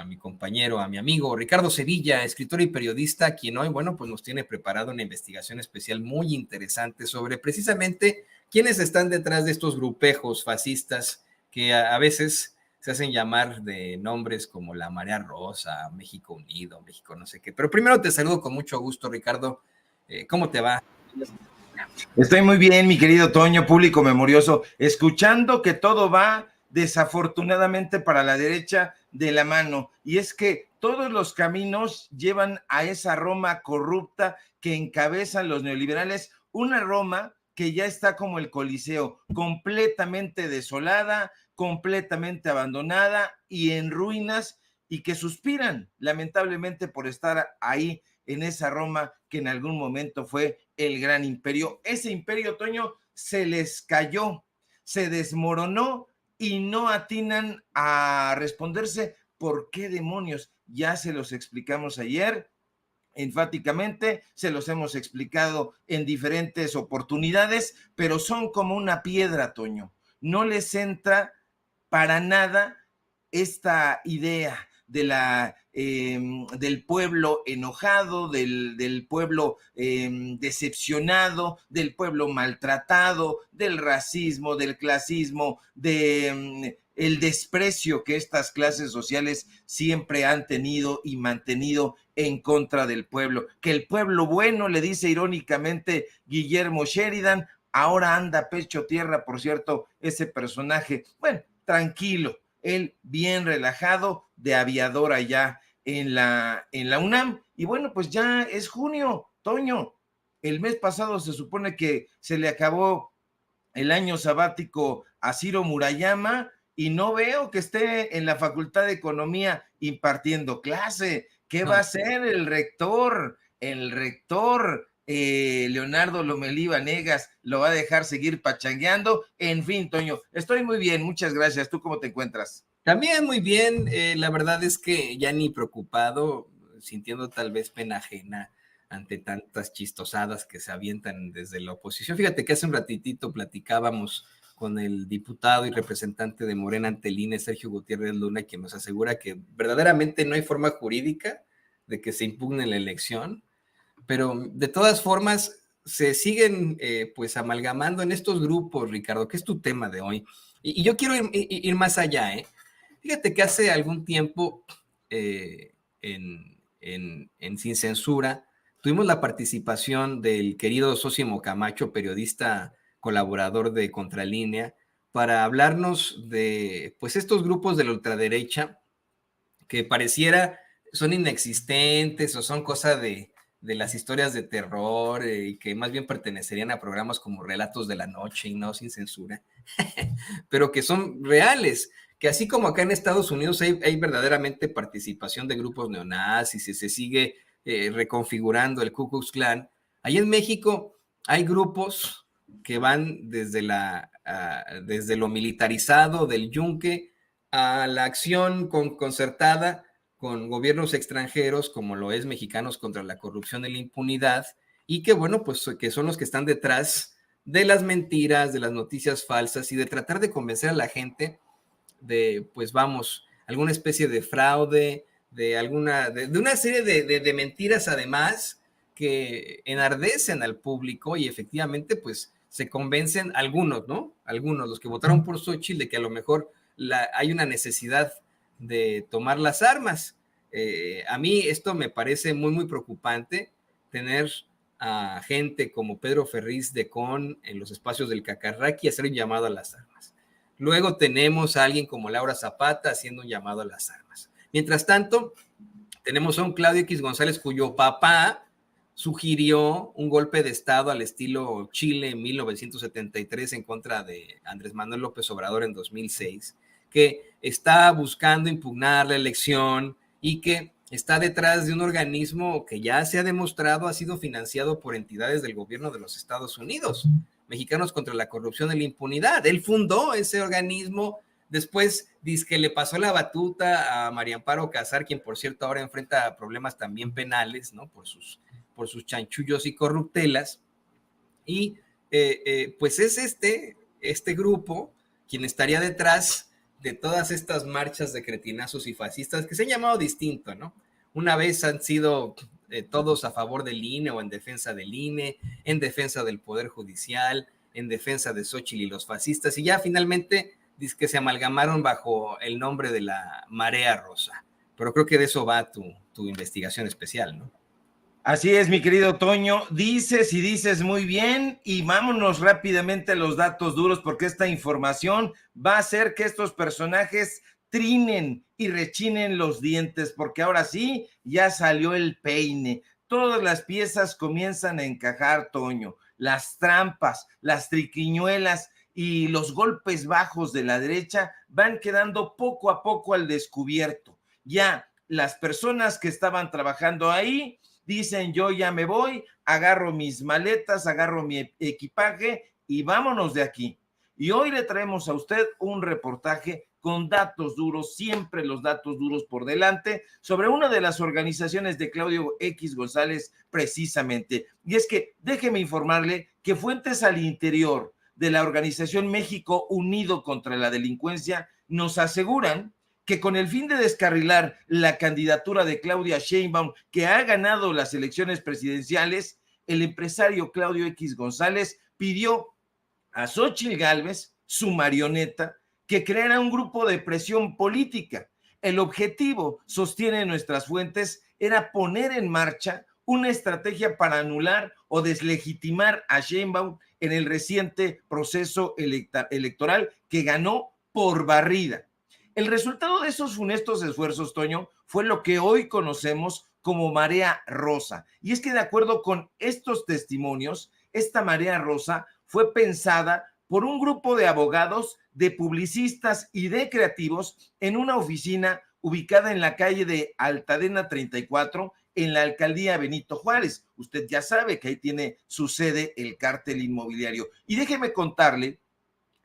mi compañero, a mi amigo Ricardo Sevilla, escritor y periodista, quien hoy, bueno, pues nos tiene preparado una investigación especial muy interesante sobre precisamente quiénes están detrás de estos grupejos fascistas que a veces se hacen llamar de nombres como la Marea Rosa, México Unido, México no sé qué. Pero primero te saludo con mucho gusto, Ricardo. ¿Cómo te va? Estoy muy bien, mi querido Toño, público memorioso, escuchando que todo va desafortunadamente para la derecha de la mano. Y es que todos los caminos llevan a esa Roma corrupta que encabezan los neoliberales, una Roma que ya está como el Coliseo, completamente desolada, completamente abandonada y en ruinas, y que suspiran lamentablemente por estar ahí en esa Roma que en algún momento fue el gran imperio. Ese imperio, Toño, se les cayó, se desmoronó y no atinan a responderse por qué demonios. Ya se los explicamos ayer enfáticamente, se los hemos explicado en diferentes oportunidades, pero son como una piedra, Toño. No les entra para nada esta idea de del pueblo enojado, del pueblo decepcionado, del pueblo maltratado, del racismo, del clasismo, el desprecio que estas clases sociales siempre han tenido y mantenido en contra del pueblo. Que el pueblo bueno, le dice irónicamente Guillermo Sheridan, ahora anda pecho tierra, por cierto, ese personaje. Bueno, tranquilo, él bien relajado, de aviador allá en la UNAM. Y bueno, pues ya es junio, Toño. El mes pasado se supone que se le acabó el año sabático a Ciro Murayama y no veo que esté en la Facultad de Economía impartiendo clase. ¿Qué va a hacer el rector? El rector Leonardo Lomelí Vanegas lo va a dejar seguir pachangueando. En fin, Toño, estoy muy bien, muchas gracias. ¿Tú cómo te encuentras? También muy bien, la verdad es que ya ni preocupado, sintiendo tal vez pena ajena ante tantas chistosadas que se avientan desde la oposición. Fíjate que hace un ratitito platicábamos con el diputado y representante de Morena ante el INE, Sergio Gutiérrez Luna, quien nos asegura que verdaderamente no hay forma jurídica de que se impugne la elección, pero de todas formas se siguen pues amalgamando en estos grupos, Ricardo, que es tu tema de hoy. Y yo quiero ir más allá, ¿eh? Fíjate que hace algún tiempo en Sin Censura tuvimos la participación del querido Sósimo Camacho, periodista colaborador de Contralínea, para hablarnos de pues estos grupos de la ultraderecha que pareciera son inexistentes o son cosa de las historias de terror y que más bien pertenecerían a programas como Relatos de la Noche y no Sin Censura, pero que son reales, que así como acá en Estados Unidos hay verdaderamente participación de grupos neonazis y se sigue reconfigurando el Ku Klux Klan, ahí en México hay grupos que van desde lo militarizado del yunque a la acción concertada con gobiernos extranjeros, como lo es Mexicanos contra la Corrupción y la Impunidad, y que, bueno, pues que son los que están detrás de las mentiras, de las noticias falsas y de tratar de convencer a la gente de, pues vamos, alguna especie de fraude, de una serie de mentiras además que enardecen al público y efectivamente pues se convencen algunos, ¿no? Algunos, los que votaron por Xochitl, de que a lo mejor hay una necesidad de tomar las armas. A mí esto me parece muy, muy preocupante, tener a gente como Pedro Ferriz de Con en los espacios del Cacarraqui y hacer un llamado a las armas. Luego tenemos a alguien como Laura Zapata haciendo un llamado a las armas. Mientras tanto, tenemos a un Claudio X González cuyo papá sugirió un golpe de Estado al estilo Chile en 1973 en contra de Andrés Manuel López Obrador en 2006, que está buscando impugnar la elección y que está detrás de un organismo que ya se ha demostrado ha sido financiado por entidades del gobierno de los Estados Unidos, Mexicanos contra la Corrupción y la Impunidad. Él fundó ese organismo, después dice que le pasó la batuta a María Amparo Casar, quien por cierto ahora enfrenta problemas también penales, ¿no? Por sus chanchullos y corruptelas. Y pues es este grupo quien estaría detrás de todas estas marchas de cretinazos y fascistas que se han llamado distinto, ¿no? Una vez han sido todos a favor del INE o en defensa del INE, en defensa del Poder Judicial, en defensa de Xóchitl y los fascistas, y ya finalmente dice que se amalgamaron bajo el nombre de la Marea Rosa. Pero creo que de eso va tu investigación especial, ¿no? Así es, mi querido Toño, dices y dices muy bien, y vámonos rápidamente a los datos duros, porque esta información va a hacer que estos personajes trinen y rechinen los dientes, porque ahora sí, ya salió el peine. Todas las piezas comienzan a encajar, Toño. Las trampas, las triquiñuelas y los golpes bajos de la derecha van quedando poco a poco al descubierto. Ya las personas que estaban trabajando ahí dicen: yo ya me voy, agarro mis maletas, agarro mi equipaje y vámonos de aquí. Y hoy le traemos a usted un reportaje con datos duros, siempre los datos duros por delante, sobre una de las organizaciones de Claudio X González precisamente. Y es que déjeme informarle que fuentes al interior de la organización México Unido contra la Delincuencia nos aseguran que con el fin de descarrilar la candidatura de Claudia Sheinbaum, que ha ganado las elecciones presidenciales, el empresario Claudio X González pidió a Xóchitl Gálvez, su marioneta, que creara un grupo de presión política. El objetivo, sostienen nuestras fuentes, era poner en marcha una estrategia para anular o deslegitimar a Sheinbaum en el reciente proceso electoral que ganó por barrida. El resultado de esos funestos esfuerzos, Toño, fue lo que hoy conocemos como Marea Rosa. Y es que de acuerdo con estos testimonios, esta Marea Rosa fue pensada por un grupo de abogados, de publicistas y de creativos en una oficina ubicada en la calle de Altadena 34, en la alcaldía Benito Juárez. Usted ya sabe que ahí tiene su sede el cártel inmobiliario. Y déjeme contarle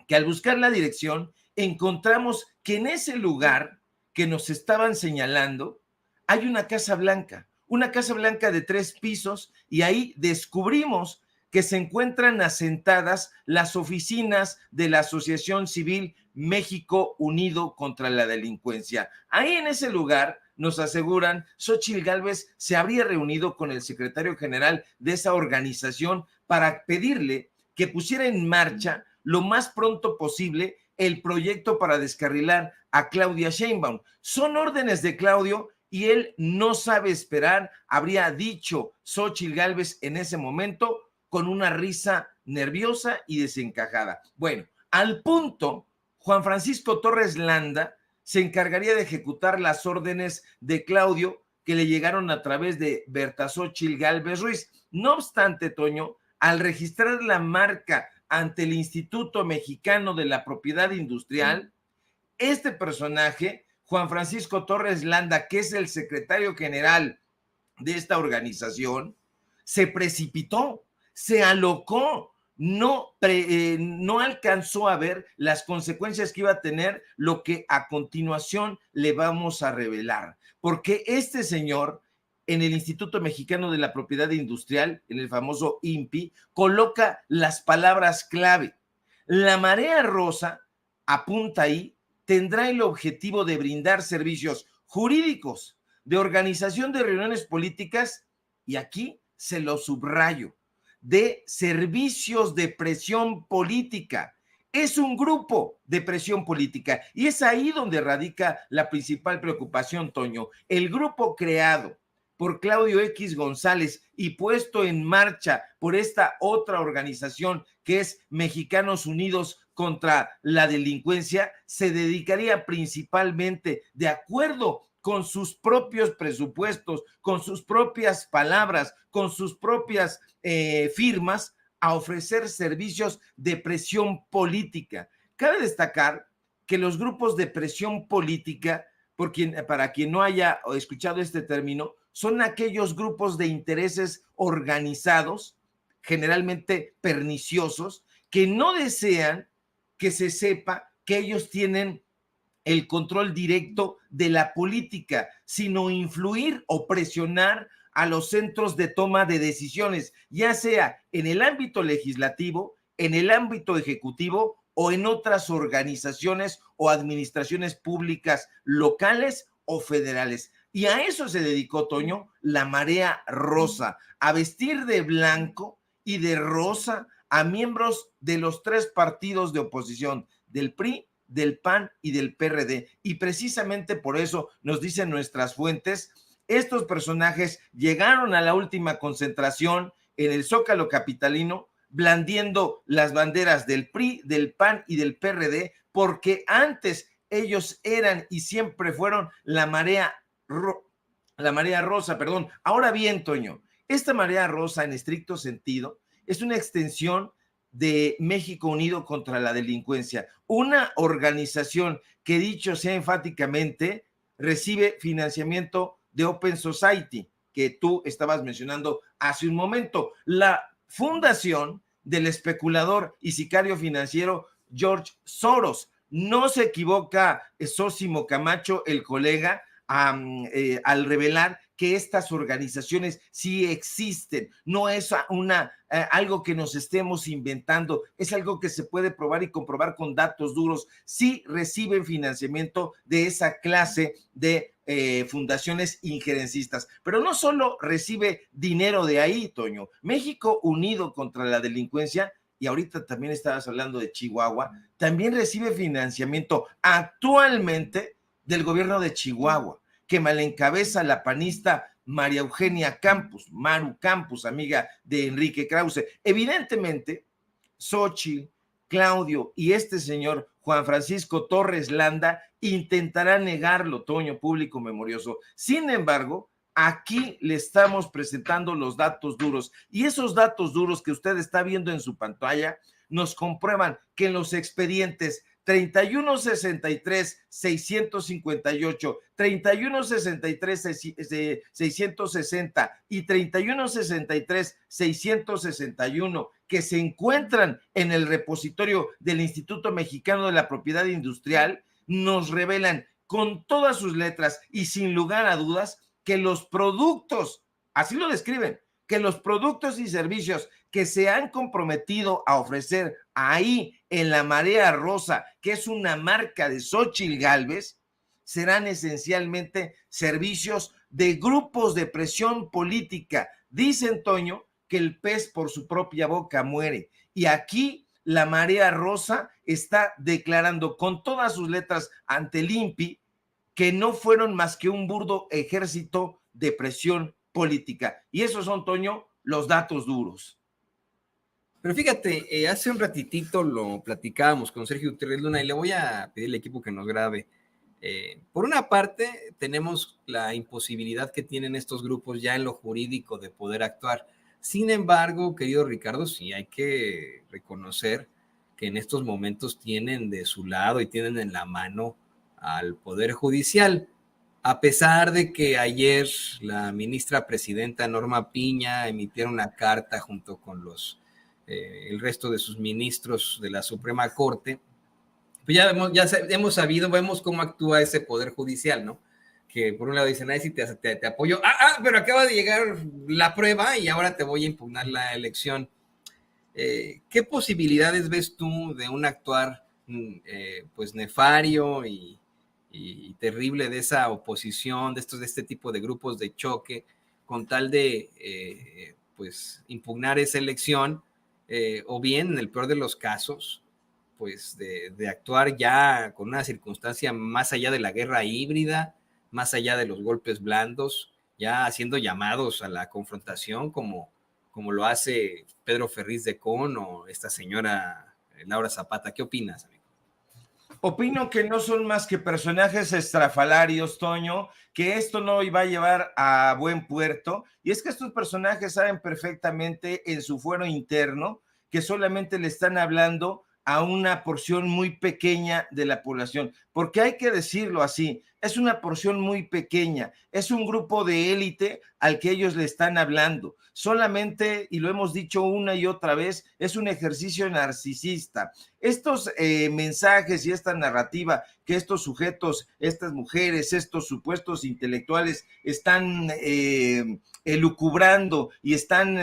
que al buscar la dirección, encontramos que en ese lugar que nos estaban señalando hay una Casa Blanca de 3 pisos, y ahí descubrimos que se encuentran asentadas las oficinas de la Asociación Civil México Unido contra la Delincuencia. Ahí en ese lugar, nos aseguran, Xóchitl Gálvez se habría reunido con el secretario general de esa organización para pedirle que pusiera en marcha lo más pronto posible el proyecto para descarrilar a Claudia Sheinbaum. Son órdenes de Claudio y él no sabe esperar, habría dicho Xóchitl Gálvez en ese momento, con una risa nerviosa y desencajada. Bueno, al punto, Juan Francisco Torres Landa se encargaría de ejecutar las órdenes de Claudio que le llegaron a través de Berta Xóchitl Gálvez Ruiz. No obstante, Toño, al registrar la marca ante el Instituto Mexicano de la Propiedad Industrial, este personaje, Juan Francisco Torres Landa, que es el secretario general de esta organización, se precipitó, se alocó, no alcanzó a ver las consecuencias que iba a tener lo que a continuación le vamos a revelar, porque este señor en el Instituto Mexicano de la Propiedad Industrial, en el famoso INPI, coloca las palabras clave. La Marea Rosa, apunta ahí, tendrá el objetivo de brindar servicios jurídicos, de organización de reuniones políticas, y aquí se lo subrayo, de servicios de presión política. Es un grupo de presión política y es ahí donde radica la principal preocupación, Toño. El grupo creado por Claudio X González y puesto en marcha por esta otra organización que es Mexicanos Unidos contra la Delincuencia, se dedicaría principalmente, de acuerdo con sus propios presupuestos, con sus propias palabras, con sus propias firmas, a ofrecer servicios de presión política. Cabe destacar que los grupos de presión política, para quien no haya escuchado este término, son aquellos grupos de intereses organizados, generalmente perniciosos, que no desean que se sepa que ellos tienen el control directo de la política, sino influir o presionar a los centros de toma de decisiones, ya sea en el ámbito legislativo, en el ámbito ejecutivo o en otras organizaciones o administraciones públicas locales o federales. Y a eso se dedicó, Toño, la Marea Rosa, a vestir de blanco y de rosa a miembros de los 3 partidos de oposición, del PRI, del PAN y del PRD. Y precisamente por eso nos dicen nuestras fuentes, estos personajes llegaron a la última concentración en el Zócalo capitalino blandiendo las banderas del PRI, del PAN y del PRD, porque antes ellos eran y siempre fueron la marea rosa, perdón. Ahora bien, Toño, esta marea rosa en estricto sentido es una extensión de México Unido contra la Delincuencia, una organización que, dicho sea enfáticamente, recibe financiamiento de Open Society, que tú estabas mencionando hace un momento, la fundación del especulador y sicario financiero George Soros. No se equivoca Sósimo Camacho, el colega, al revelar que estas organizaciones sí existen. No es algo que nos estemos inventando, es algo que se puede probar y comprobar con datos duros. Sí reciben financiamiento de esa clase de fundaciones injerencistas, pero no solo recibe dinero de ahí, Toño. México Unido contra la Delincuencia, y ahorita también estabas hablando de Chihuahua, también recibe financiamiento actualmente del gobierno de Chihuahua, que mal encabeza la panista María Eugenia Campos, Maru Campos, amiga de Enrique Krause. Evidentemente, Xochitl, Claudio y este señor Juan Francisco Torres Landa intentarán negarlo, Toño, público memorioso. Sin embargo, aquí le estamos presentando los datos duros, y esos datos duros que usted está viendo en su pantalla nos comprueban que en los expedientes 3163-658, 3163-660 y 3163-661 que se encuentran en el repositorio del Instituto Mexicano de la Propiedad Industrial nos revelan con todas sus letras y sin lugar a dudas que los productos, así lo describen, que los productos y servicios que se han comprometido a ofrecer ahí en la Marea Rosa, que es una marca de Xóchitl Gálvez, serán esencialmente servicios de grupos de presión política. Dicen, Toño, que el pez por su propia boca muere. Y aquí la Marea Rosa está declarando con todas sus letras ante el INPI que no fueron más que un burdo ejército de presión política. Y esos son, Toño, los datos duros. Pero fíjate, hace un ratitito lo platicábamos con Sergio Gutiérrez Luna y le voy a pedir al equipo que nos grabe. Por una parte, tenemos la imposibilidad que tienen estos grupos ya en lo jurídico de poder actuar. Sin embargo, querido Ricardo, sí hay que reconocer que en estos momentos tienen de su lado y tienen en la mano al Poder Judicial. A pesar de que ayer la ministra presidenta Norma Piña emitiera una carta junto con el resto de sus ministros de la Suprema Corte, pues hemos sabido, vemos cómo actúa ese Poder Judicial, ¿no? Que por un lado dicen, ay, sí, te apoyo, pero acaba de llegar la prueba y ahora te voy a impugnar la elección. ¿Qué posibilidades ves tú de un actuar pues nefario y terrible de esa oposición, de este tipo de grupos de choque, con tal de pues impugnar esa elección, o bien, en el peor de los casos, pues de actuar ya con una circunstancia más allá de la guerra híbrida, más allá de los golpes blandos, ya haciendo llamados a la confrontación como lo hace Pedro Ferriz de Con o esta señora Laura Zapata? ¿Qué opinas, amigo? Opino que no son más que personajes estrafalarios, Toño, que esto no iba a llevar a buen puerto, y es que estos personajes saben perfectamente en su fuero interno que solamente le están hablando a una porción muy pequeña de la población, porque hay que decirlo así, es una porción muy pequeña, es un grupo de élite al que ellos le están hablando. Solamente, y lo hemos dicho una y otra vez, es un ejercicio narcisista. Estos mensajes y esta narrativa que estos sujetos, estas mujeres, estos supuestos intelectuales están elucubrando y están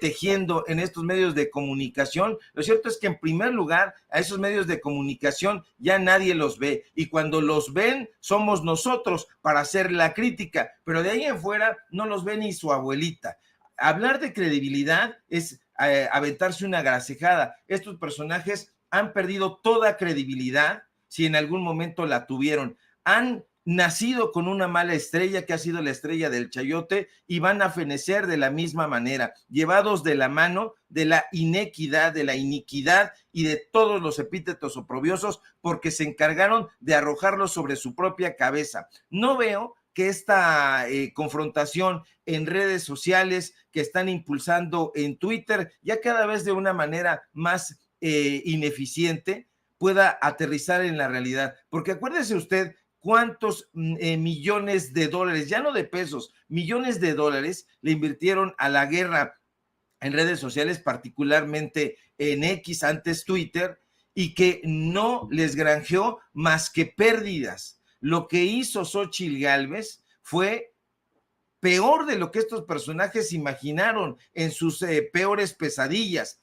tejiendo en estos medios de comunicación, lo cierto es que en primer lugar a esos medios de comunicación ya nadie los ve, y cuando los ven somos nosotros para hacer la crítica, pero de ahí en fuera no los ve ni su abuelita. Hablar de credibilidad es aventarse una grasejada. Estos personajes han perdido toda credibilidad, si en algún momento la tuvieron. Han nacido con una mala estrella que ha sido la estrella del chayote, y van a fenecer de la misma manera, llevados de la mano de la inequidad, de la iniquidad y de todos los epítetos oprobiosos, porque se encargaron de arrojarlos sobre su propia cabeza. No veo que esta confrontación en redes sociales que están impulsando en Twitter, ya cada vez de una manera más ineficiente, pueda aterrizar en la realidad. Porque acuérdese usted cuántos millones de dólares, ya no de pesos, millones de dólares le invirtieron a la guerra en redes sociales, particularmente en X, antes Twitter, y que no les granjeó más que pérdidas. Lo que hizo Xóchitl Gálvez fue peor de lo que estos personajes imaginaron en sus peores pesadillas.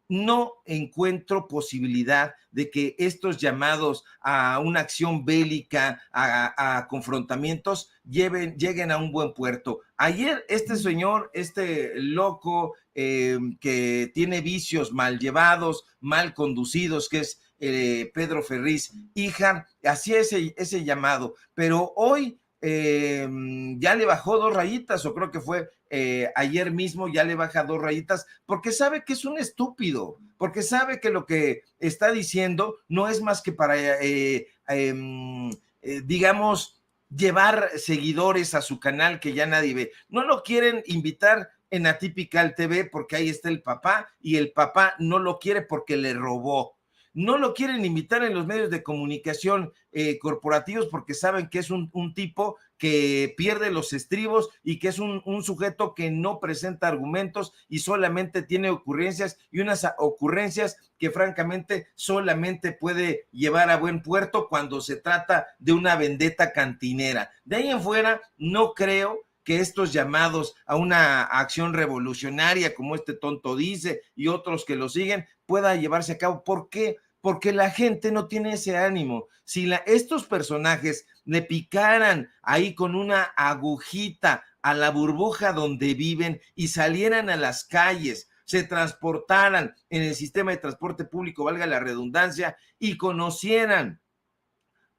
No encuentro posibilidad de que estos llamados a una acción bélica, a confrontamientos, lleguen a un buen puerto. Ayer este señor, este loco que tiene vicios mal llevados, mal conducidos, que es Pedro Ferriz Híjar, hacía ese llamado, pero hoy ya le bajó 2 rayitas, o creo que fue ayer mismo, ya le baja 2 rayitas, porque sabe que es un estúpido, porque sabe que lo que está diciendo no es más que para, digamos, llevar seguidores a su canal que ya nadie ve. No lo quieren invitar en Atypical TV porque ahí está el papá, y el papá no lo quiere porque le robó. No lo quieren invitar en los medios de comunicación corporativos porque saben que es un tipo que pierde los estribos y que es un sujeto que no presenta argumentos y solamente tiene ocurrencias, y unas ocurrencias que francamente solamente puede llevar a buen puerto cuando se trata de una vendetta cantinera. De ahí en fuera, no creo que estos llamados a una acción revolucionaria, como este tonto dice, y otros que lo siguen, pueda llevarse a cabo. ¿Por qué? Porque la gente no tiene ese ánimo. Si estos personajes le picaran ahí con una agujita a la burbuja donde viven y salieran a las calles, se transportaran en el sistema de transporte público, valga la redundancia, y conocieran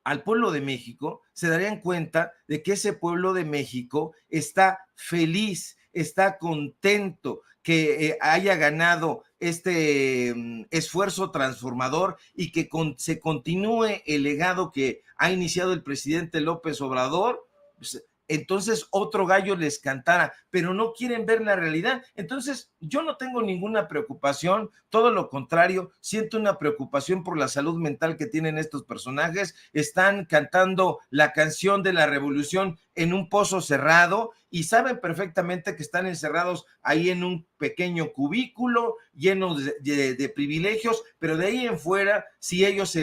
al pueblo de México, se darían cuenta de que ese pueblo de México está feliz, está contento, que haya ganado este esfuerzo transformador, y que se continúe el legado que ha iniciado el presidente López Obrador. Pues, entonces otro gallo les cantara, pero no quieren ver la realidad. Entonces yo no tengo ninguna preocupación, todo lo contrario, siento una preocupación por la salud mental que tienen estos personajes. Están cantando la canción de la revolución en un pozo cerrado, y saben perfectamente que están encerrados ahí en un pequeño cubículo lleno de privilegios, pero de ahí en fuera, si ellos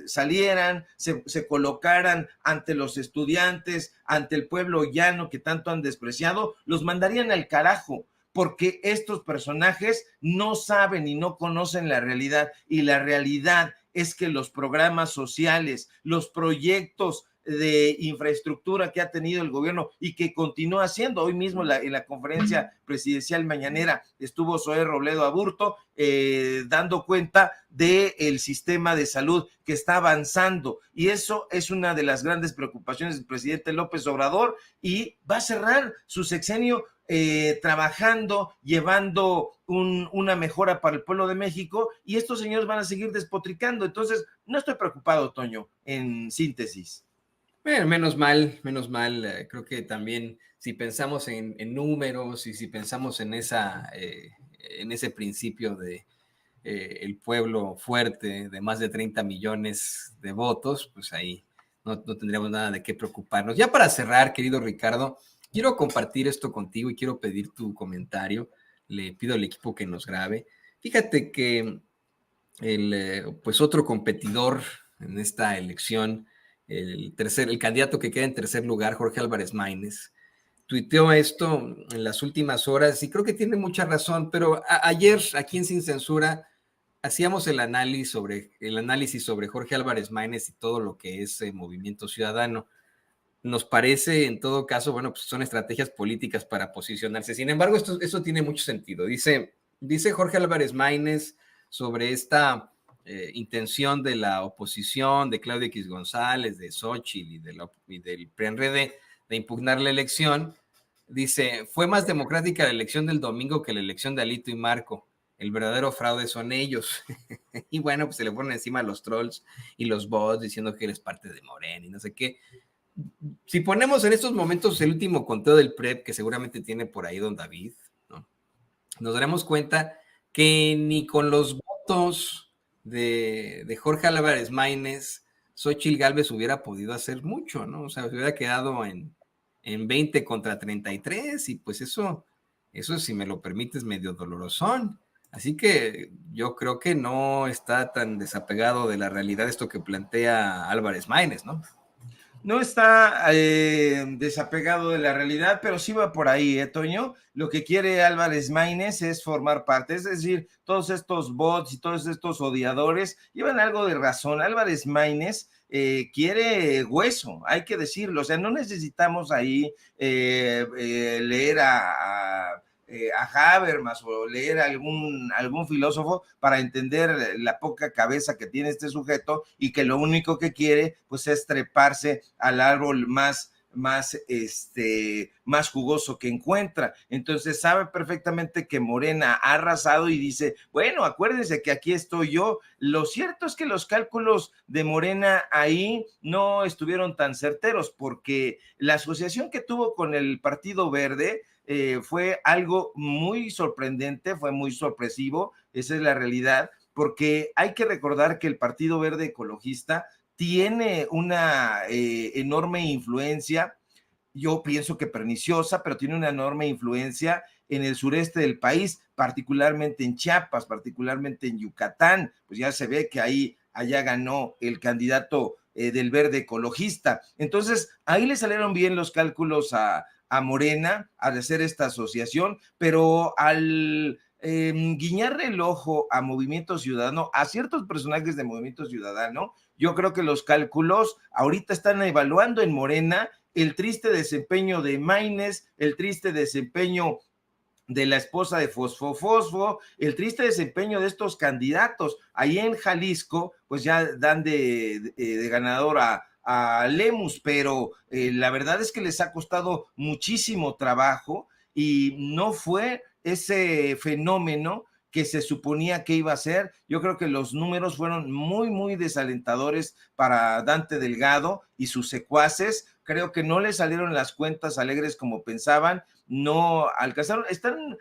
salieran, se colocaran ante los estudiantes, ante el pueblo llano que tanto han despreciado, los mandarían al carajo, porque estos personajes no saben y no conocen la realidad, y la realidad es que los programas sociales, los proyectos de infraestructura que ha tenido el gobierno y que continúa haciendo. Hoy mismo en la conferencia presidencial mañanera estuvo Zoé Robledo Aburto dando cuenta del sistema de salud que está avanzando, y eso es una de las grandes preocupaciones del presidente López Obrador, y va a cerrar su sexenio trabajando, llevando una mejora para el pueblo de México, y estos señores van a seguir despotricando. Entonces no estoy preocupado, Toño, en síntesis. Bueno, menos mal. Creo que también si pensamos en números, y si pensamos en ese principio de el pueblo fuerte de más de 30 millones de votos, pues ahí no tendríamos nada de qué preocuparnos. Ya para cerrar, querido Ricardo, quiero compartir esto contigo y quiero pedir tu comentario. Le pido al equipo que nos grabe. Fíjate que pues otro competidor en esta elección, el candidato que queda en tercer lugar, Jorge Álvarez Maínez, tuiteó esto en las últimas horas y creo que tiene mucha razón, pero ayer aquí en Sin Censura hacíamos el análisis sobre Jorge Álvarez Maínez y todo lo que es Movimiento Ciudadano. Nos parece, en todo caso, bueno, pues son estrategias políticas para posicionarse. Sin embargo, esto tiene mucho sentido. Dice Jorge Álvarez Maínez sobre esta intención de la oposición, de Claudia X González, de Xóchitl y del PRI-PRD de impugnar la elección. Dice, fue más democrática la elección del domingo que la elección de Alito y Marco. El verdadero fraude son ellos. Y bueno, pues se le ponen encima a los trolls y los bots diciendo que él es parte de Morena y no sé qué. Si ponemos en estos momentos el último conteo del PREP, que seguramente tiene por ahí don David, ¿no? Nos daremos cuenta que ni con los votos de Jorge Álvarez Maínez, Xóchitl Gálvez hubiera podido hacer mucho, ¿no? O sea, se hubiera quedado en 20 contra 33 y pues eso, si me lo permites, medio dolorosón. Así que yo creo que no está tan desapegado de la realidad esto que plantea Álvarez Maínez, ¿no? No está desapegado de la realidad, pero sí va por ahí, Toño. Lo que quiere Álvarez Maínez es formar parte, es decir, todos estos bots y todos estos odiadores llevan algo de razón. Álvarez Maínez quiere hueso, hay que decirlo, o sea, no necesitamos ahí leer a Habermas o leer algún filósofo para entender la poca cabeza que tiene este sujeto y que lo único que quiere pues es treparse al árbol más jugoso que encuentra. Entonces sabe perfectamente que Morena ha arrasado y dice, bueno, acuérdense que aquí estoy yo. Lo cierto es que los cálculos de Morena ahí no estuvieron tan certeros porque la asociación que tuvo con el Partido Verde fue algo muy sorprendente, fue muy sorpresivo, esa es la realidad, porque hay que recordar que el Partido Verde Ecologista tiene una enorme influencia, yo pienso que perniciosa, pero tiene una enorme influencia en el sureste del país, particularmente en Chiapas, particularmente en Yucatán, pues ya se ve que allá ganó el candidato del Verde Ecologista. Entonces, ahí le salieron bien los cálculos a Morena al hacer esta asociación, pero al guiñarle el ojo a Movimiento Ciudadano, a ciertos personajes de Movimiento Ciudadano, yo creo que los cálculos ahorita están evaluando en Morena el triste desempeño de Maínez, el triste desempeño de la esposa de Fosfo, el triste desempeño de estos candidatos. Ahí en Jalisco, pues ya dan de ganador a Lemus, pero la verdad es que les ha costado muchísimo trabajo y no fue ese fenómeno que se suponía que iba a ser. Yo creo que los números fueron muy, muy desalentadores para Dante Delgado y sus secuaces. Creo que no le salieron las cuentas alegres como pensaban, no alcanzaron, están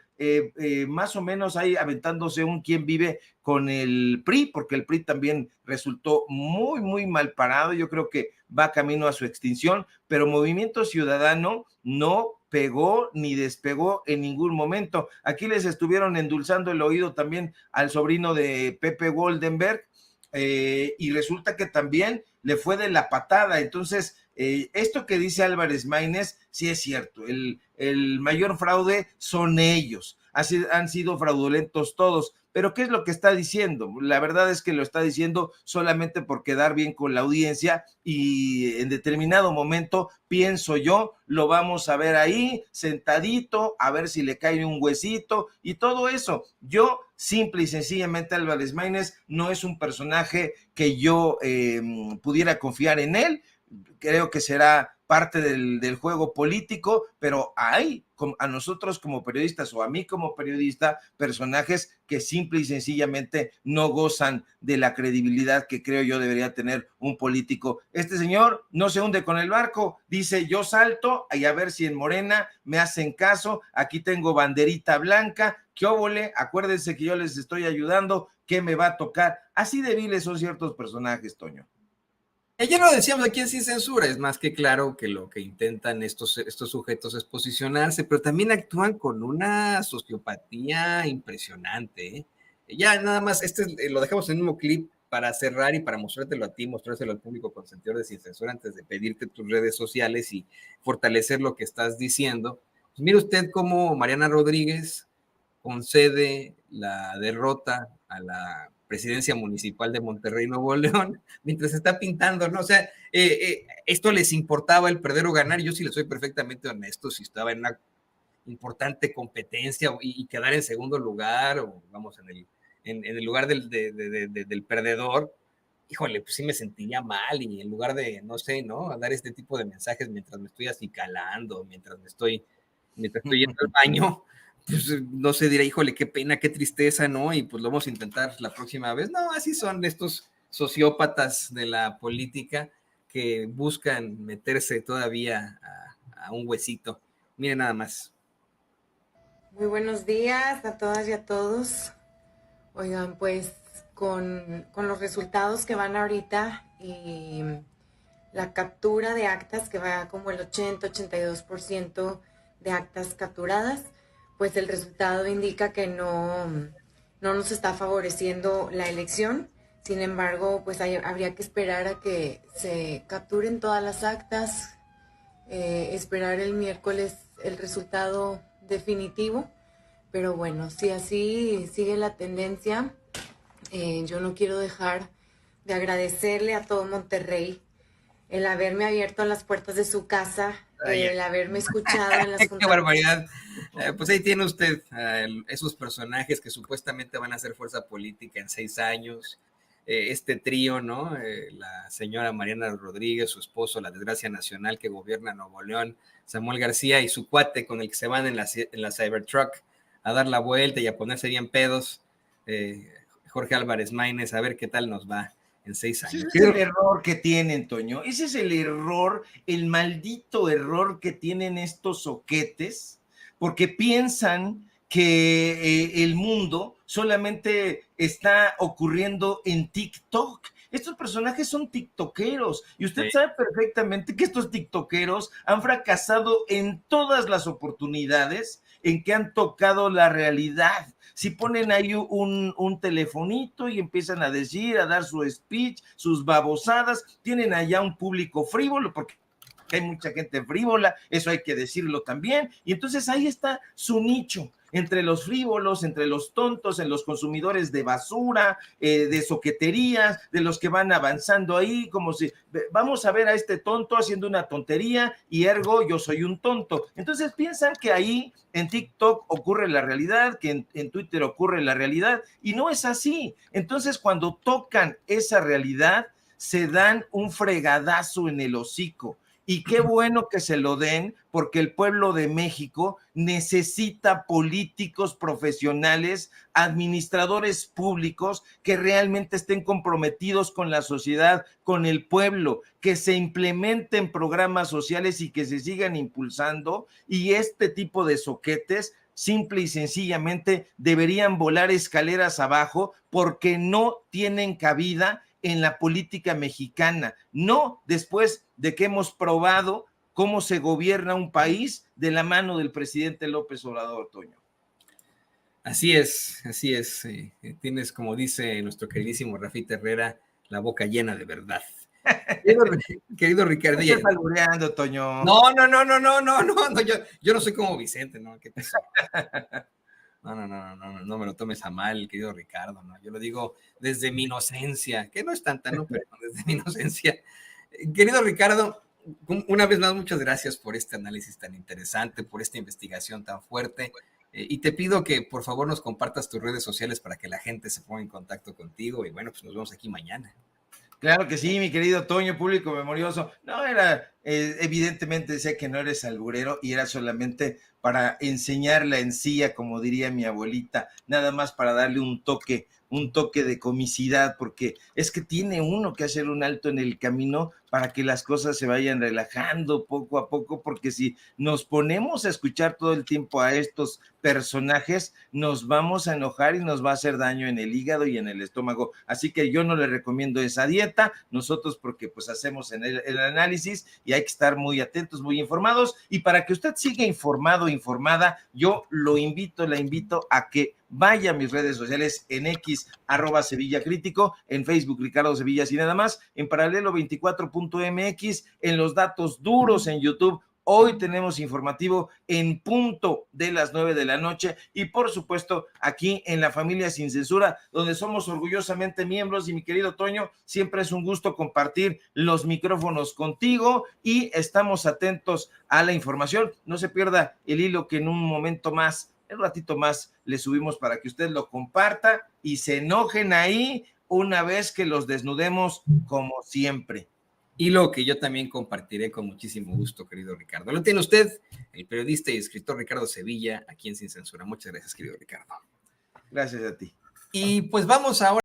más o menos ahí aventándose un quién vive con el PRI, porque el PRI también resultó muy, muy mal parado. Yo creo que va camino a su extinción, pero Movimiento Ciudadano no pegó ni despegó en ningún momento. Aquí les estuvieron endulzando el oído también al sobrino de Pepe Goldenberg, y resulta que también le fue de la patada. Entonces, esto que dice Álvarez Maínez, sí es cierto, el mayor fraude son ellos, han sido fraudulentos todos, pero ¿qué es lo que está diciendo? La verdad es que lo está diciendo solamente por quedar bien con la audiencia y en determinado momento, pienso yo, lo vamos a ver ahí sentadito, a ver si le cae un huesito y todo eso. Yo simple y sencillamente Álvarez Maínez no es un personaje que yo pudiera confiar en él. Creo que será parte del juego político, pero hay a nosotros como periodistas o a mí como periodista personajes que simple y sencillamente no gozan de la credibilidad que creo yo debería tener un político. Este señor no se hunde con el barco, dice yo salto y a ver si en Morena me hacen caso, aquí tengo banderita blanca, qué óvole, acuérdense que yo les estoy ayudando, ¿qué me va a tocar? Así de viles son ciertos personajes, Toño. Ya lo decíamos aquí en Sin Censura, es más que claro que lo que intentan estos sujetos es posicionarse, pero también actúan con una sociopatía impresionante, ¿eh? Ya nada más, lo dejamos en el mismo clip para cerrar y para mostrártelo a ti, mostrárselo al público consentidor de Sin Censura antes de pedirte tus redes sociales y fortalecer lo que estás diciendo. Pues mire usted cómo Mariana Rodríguez concede la derrota a la presidencia municipal de Monterrey, Nuevo León, mientras está pintando, ¿no? O sea, esto les importaba el perder o ganar. Yo sí les soy perfectamente honesto, si estaba en una importante competencia y quedar en segundo lugar o vamos en el lugar del perdedor, híjole, pues sí me sentiría mal y en lugar de, no sé, ¿no? Dar este tipo de mensajes mientras me estoy acicalando, mientras estoy yendo al baño, pues no sé, dirá, híjole, qué pena, qué tristeza, ¿no? Y pues lo vamos a intentar la próxima vez. No, así son estos sociópatas de la política que buscan meterse todavía a un huesito. Miren nada más. Muy buenos días a todas y a todos. Oigan, pues con los resultados que van ahorita y la captura de actas que va como el 80-82% de actas capturadas, pues el resultado indica que no nos está favoreciendo la elección. Sin embargo, pues habría que esperar a que se capturen todas las actas, esperar el miércoles el resultado definitivo. Pero bueno, si así sigue la tendencia, yo no quiero dejar de agradecerle a todo Monterrey el haberme abierto las puertas de su casa, el haberme escuchado en las juntas. ¡Qué barbaridad! Pues ahí tiene usted esos personajes que supuestamente van a hacer fuerza política en 6 años. Este trío, ¿no? La señora Mariana Rodríguez, su esposo, la desgracia nacional que gobierna Nuevo León, Samuel García y su cuate con el que se van en la Cybertruck a dar la vuelta y a ponerse bien pedos, Jorge Álvarez Maínez, a ver qué tal nos va en 6 años. Ese es el error que tienen, Toño. Ese es el error, el maldito error que tienen estos soquetes, porque piensan que el mundo solamente está ocurriendo en TikTok. Estos personajes son tiktokeros y usted sabe perfectamente que estos tiktokeros han fracasado en todas las oportunidades en que han tocado la realidad. Si ponen ahí un telefonito y empiezan a decir, a dar su speech, sus babosadas, tienen allá un público frívolo, porque hay mucha gente frívola, eso hay que decirlo también, y entonces ahí está su nicho, entre los frívolos, entre los tontos, en los consumidores de basura, de soqueterías, de los que van avanzando ahí, como si, vamos a ver a este tonto haciendo una tontería, y ergo yo soy un tonto. Entonces piensan que ahí en TikTok ocurre la realidad, que en Twitter ocurre la realidad, y no es así. Entonces cuando tocan esa realidad, se dan un fregadazo en el hocico. Y qué bueno que se lo den, porque el pueblo de México necesita políticos profesionales, administradores públicos que realmente estén comprometidos con la sociedad, con el pueblo, que se implementen programas sociales y que se sigan impulsando. Y este tipo de soquetes simple y sencillamente deberían volar escaleras abajo porque no tienen cabida en la política mexicana, no después de que hemos probado cómo se gobierna un país de la mano del presidente López Obrador, Toño. Así es, así es. Tienes, como dice nuestro queridísimo Rafita Herrera, la boca llena de verdad. Querido Ricardo. No estás albureando, Toño. No, yo no soy como Vicente, ¿no? ¿Qué pasó? No me lo tomes a mal, querido Ricardo, ¿no? Yo lo digo desde mi inocencia, que no es tanta, ¿no? Pero desde mi inocencia. Querido Ricardo, una vez más, muchas gracias por este análisis tan interesante, por esta investigación tan fuerte. Y te pido que por favor nos compartas tus redes sociales para que la gente se ponga en contacto contigo. Y bueno, pues nos vemos aquí mañana. Claro que sí, mi querido Toño, público memorioso. No, evidentemente sé que no eres alburero y era solamente para enseñar la encía, como diría mi abuelita, nada más para darle un toque un toque de comicidad, porque es que tiene uno que hacer un alto en el camino para que las cosas se vayan relajando poco a poco, porque si nos ponemos a escuchar todo el tiempo a estos personajes, nos vamos a enojar y nos va a hacer daño en el hígado y en el estómago. Así que yo no le recomiendo esa dieta, nosotros porque pues hacemos el análisis y hay que estar muy atentos, muy informados, y para que usted siga informado, informada, yo la invito a que vaya a mis redes sociales en X, @Sevilla Crítico, en Facebook, Ricardo Sevilla, y nada más, en Paralelo 24.mx, en los datos duros en YouTube. Hoy tenemos informativo en punto de las 9 de la noche y por supuesto aquí en La Familia Sin Censura, donde somos orgullosamente miembros, y mi querido Toño, siempre es un gusto compartir los micrófonos contigo y estamos atentos a la información. No se pierda el hilo que en un momento más, un ratito más, le subimos para que usted lo comparta y se enojen ahí una vez que los desnudemos como siempre. Y lo que yo también compartiré con muchísimo gusto, querido Ricardo. Lo tiene usted, el periodista y escritor Ricardo Sevilla, aquí en Sin Censura. Muchas gracias, querido Ricardo. Gracias a ti. Y pues vamos ahora.